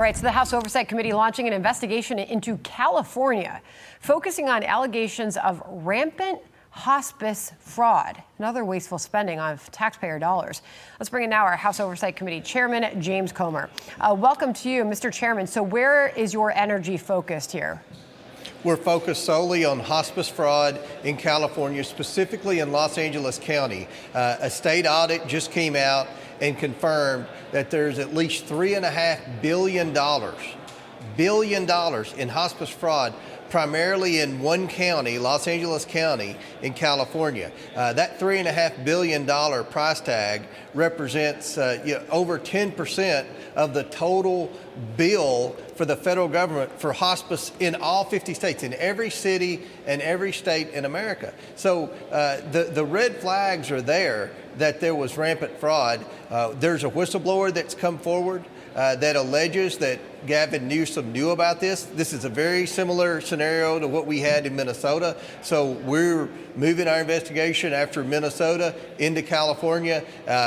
All right, so the House Oversight Committee launching an investigation into California, focusing on allegations of rampant hospice fraud and other wasteful spending of taxpayer dollars. Let's bring in now our House Oversight Committee Chairman, James Comer. Welcome to you, Mr. Chairman. So where is your energy focused here? We're focused solely on hospice fraud in California, specifically in Los Angeles County. A state audit just came out and confirmed that there's at least $3.5 billion in hospice fraud, primarily in one county, Los Angeles County in California. That $3.5 billion price tag represents over 10% of the total bill for the federal government for hospice in all 50 states, in every city and every state in America. So the red flags are there that there was rampant fraud. There's a whistleblower that's come forward that alleges that Gavin Newsom knew about this. This is a very similar scenario to what we had in Minnesota. So we're moving our investigation after Minnesota into California.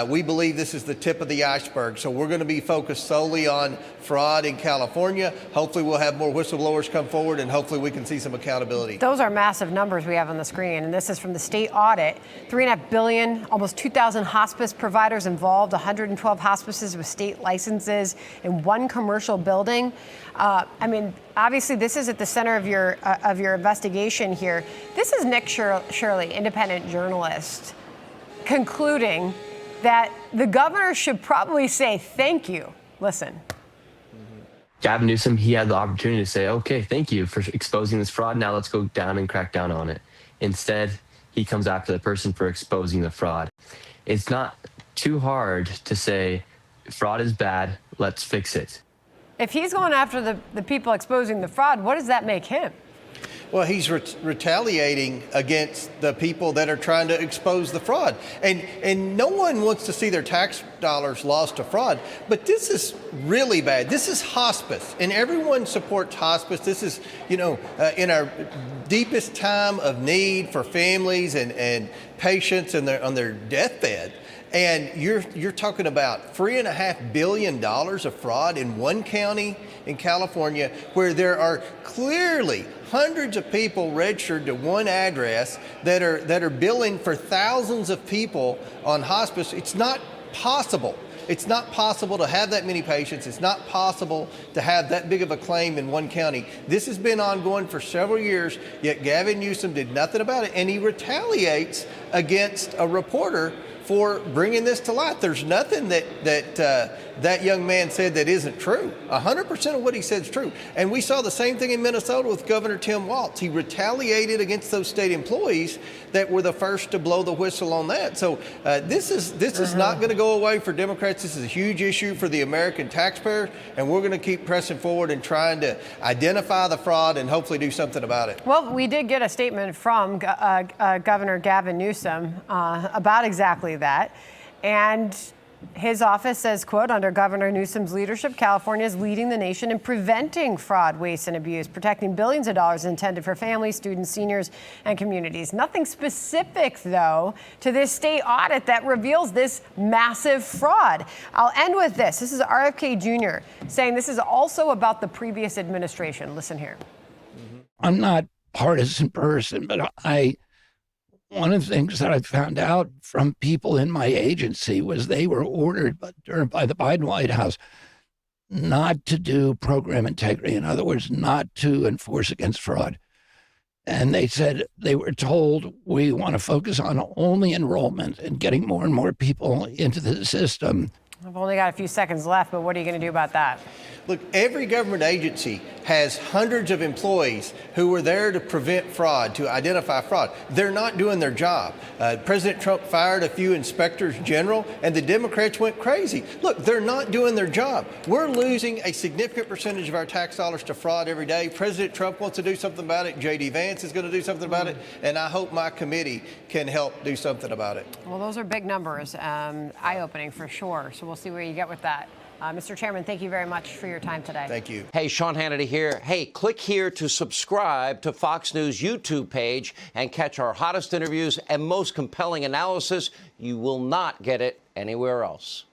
We believe this is the tip of the iceberg. So we're going to be focused solely on fraud in California. Hopefully we'll have more whistleblowers come forward, and hopefully we can see some accountability. Those are massive numbers we have on the screen, and this is from the state audit. $3.5 billion, almost 2,000 hospice providers involved, 112 hospices with state licenses in one commercial building. I mean, obviously, this is at the center of your investigation here. This is Nick Shirley, independent journalist, concluding that the governor should probably say thank you. Listen. Gavin Newsom, he had the opportunity to say, okay, thank you for exposing this fraud. Now let's go down and crack down on it. Instead, he comes after the person for exposing the fraud. It's not too hard to say fraud is bad, let's fix it. If he's going after the people exposing the fraud, what does that make him? Well, he's retaliating against the people that are trying to expose the fraud. And no one wants to see their tax dollars lost to fraud, but this is really bad. This is hospice, and everyone supports hospice. This is, in our deepest time of need for families and patients on their deathbed. And you're talking about $3.5 billion of fraud in one county in California, where there are clearly hundreds of people registered to one address that are billing for thousands of people on hospice. It's not possible. It's not possible to have that many patients. It's not possible to have that big of a claim in one county. This has been ongoing for several years, yet Gavin Newsom did nothing about it, and he retaliates against a reporter for bringing this to light. There's nothing that young man said that isn't true. 100% of what he said is true. And we saw the same thing in Minnesota with Governor Tim Walz. He retaliated against those state employees that were the first to blow the whistle on that. So this is not going to go away for Democrats. This is a huge issue for the American taxpayer, and we're going to keep pressing forward and trying to identify the fraud and hopefully do something about it. Well, we did get a statement from Governor Gavin Newsom about exactly that. And his office says, quote, under Governor Newsom's leadership, California is leading the nation in preventing fraud, waste, and abuse, protecting billions of dollars intended for families, students, seniors, and communities. Nothing specific, though, to this state audit that reveals this massive fraud. I'll end with this. This is RFK Jr. saying this is also about the previous administration. Listen here. I'm not a partisan person, but one of the things that I found out from people in my agency was they were ordered by the Biden White House not to do program integrity. In other words, not to enforce against fraud. And they said they were told, we want to focus on only enrollment and getting more and more people into the system. I've only got a few seconds left, but what are you going to do about that? Look, every government agency has hundreds of employees who are there to prevent fraud, to identify fraud. They're not doing their job. President Trump fired a few inspectors general, and the Democrats went crazy. Look, they're not doing their job. We're losing a significant percentage of our tax dollars to fraud every day. President Trump wants to do something about it. J.D. Vance is going to do something about it, and I hope my committee can help do something about it. Well, those are big numbers, eye-opening for sure. So we'll see where you get with that. Mr. Chairman, thank you very much for your time today. Thank you. Hey, Sean Hannity here. Hey, click here to subscribe to Fox News YouTube page and catch our hottest interviews and most compelling analysis. You will not get it anywhere else.